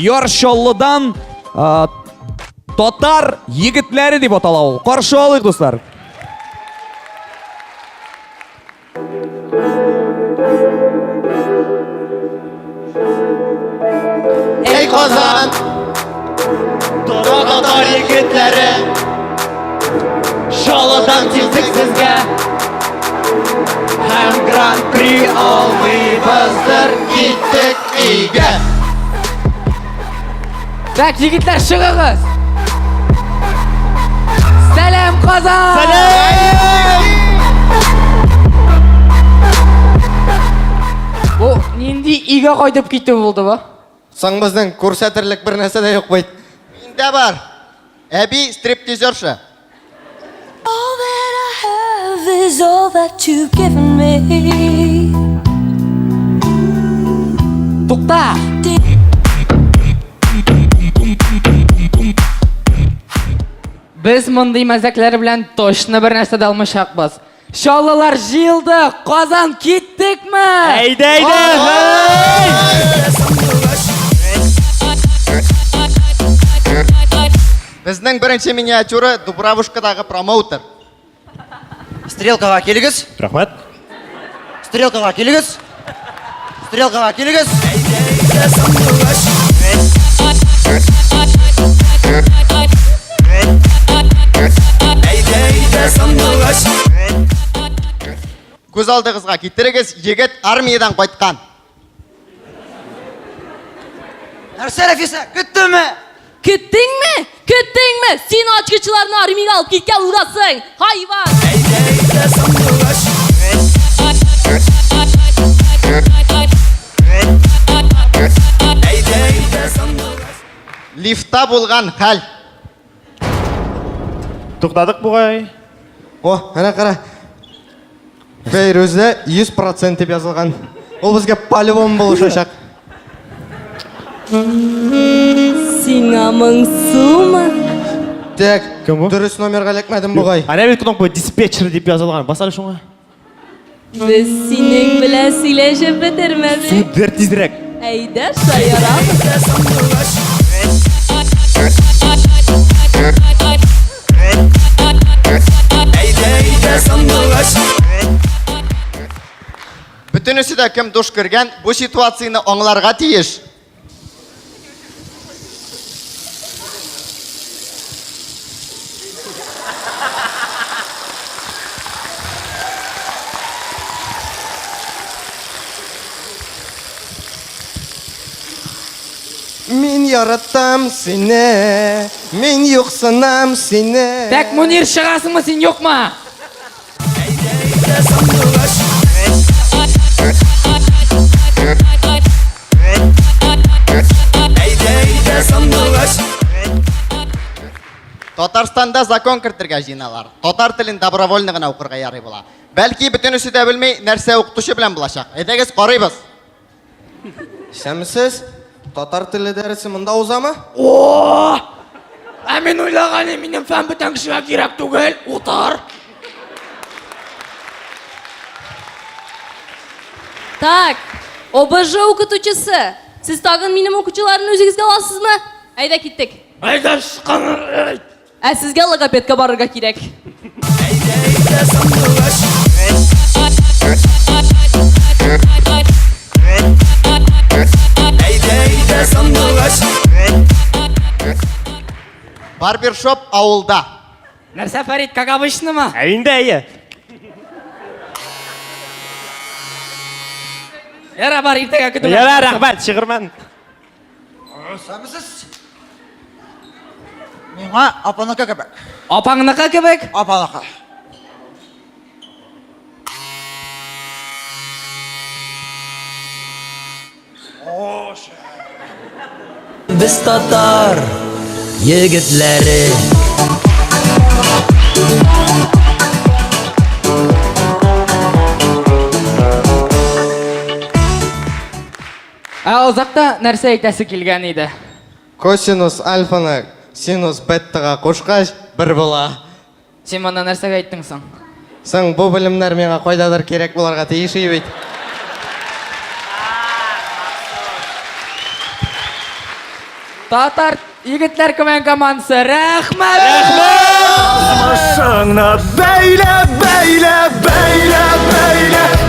Йоршоллыдан Тотар егетләре дип атала ул. Каршы алыйк, дуслар. Ey Kazan, Tottar егетләре, Şalıdan tildik sizge, Hem Grand Prix almayızdır, gittik iyice. Так, егетләр, чыгыгыз! Сәлем, Казан! Бу нинди иге кайтып китү булды бу? Соң безнең күрсәтерлек бер нәрсә дә юк бит. Миндә бар. Әби стриптизерша. All that I have is all that you've given me. Тукта! Без мондый мәзәкләр белән точно бер нәрсә дә алмашакбыз. Шаллылар җыелды, Казан киттекме? Әйдә! Безнең беренче миниатюра Дубравушкадагы промоутер. Стрелкага килегез. Рәхмәт. Стрелкага килегез. Стрелкага килегез. Күз алдыгызга китерегез, егет армиядан кайткан. Нәрсә Рәфиса, көттеңме? Көттеңме? Көттеңме? Сен ачкычларны армияга алып киткән урасың. Хайван. Лифта булган хәл. Туктадык бугай. О, ана кара. Фейруза 100% дип язылган. Ул безгә по-любому булышачак. Сиңа моңсумы? Так, Кем бу? дөрес номерга эләкмәдем бугай. Ана бит кунак бу диспетчер дип язылган. Басар шуңа. Без синең белән сөйләшеп бетермәбез. Бер тизрәк. Әйдә, шаярабыз. Бөтенесе дә кем душ кергән, бу ситуацияны аңларга тиеш. Мин яратам сине, мин юксынам сине. Так, Мунир, чыгасыңмы син, юкмы? Татарстанда закон кертергә җыйналар. Татар телен добровольно гына укырга ярый була. Бәлки бөтенесе дә белмәй, нәрсә укытучы белән булачак. Әйдәгез карыйбыз. Шәмсез, татар теле дәресе монда узамы? О! Ә мин уйлаганым, минем фән бүтән кешегә кирәк түгел, утар. Так, ОБЖ укытучысы. Сез тагын минем укучыларны үзегезгә аласызмы? Әйдә киттек. Әйдә, шыккан. Ә сезгә логопедка барырга кирәк. Барбершоп авылда. Нәрсә, Фәрит, как обычнымы? Әйдә, әйе. Яра, бар, иртәгә көтү. Яра, рәхмәт, чыгырман. Шәмсез. Миңа апаныкы кебек. Апаңныкы кебек? Апаныкы. Biz Tatar yigitleri Озакта нәрсә әйтәсе килгән иде. Косинус альфаны синус беттага кушкач бер була. Син монда нәрсәгә әйттең соң? Соң бу белемнәр миңа кайдадыр кирәк буларга тиеш бит. Татар егетләр командасы. Рәхмәт! Başına beyle beyle beyle beyle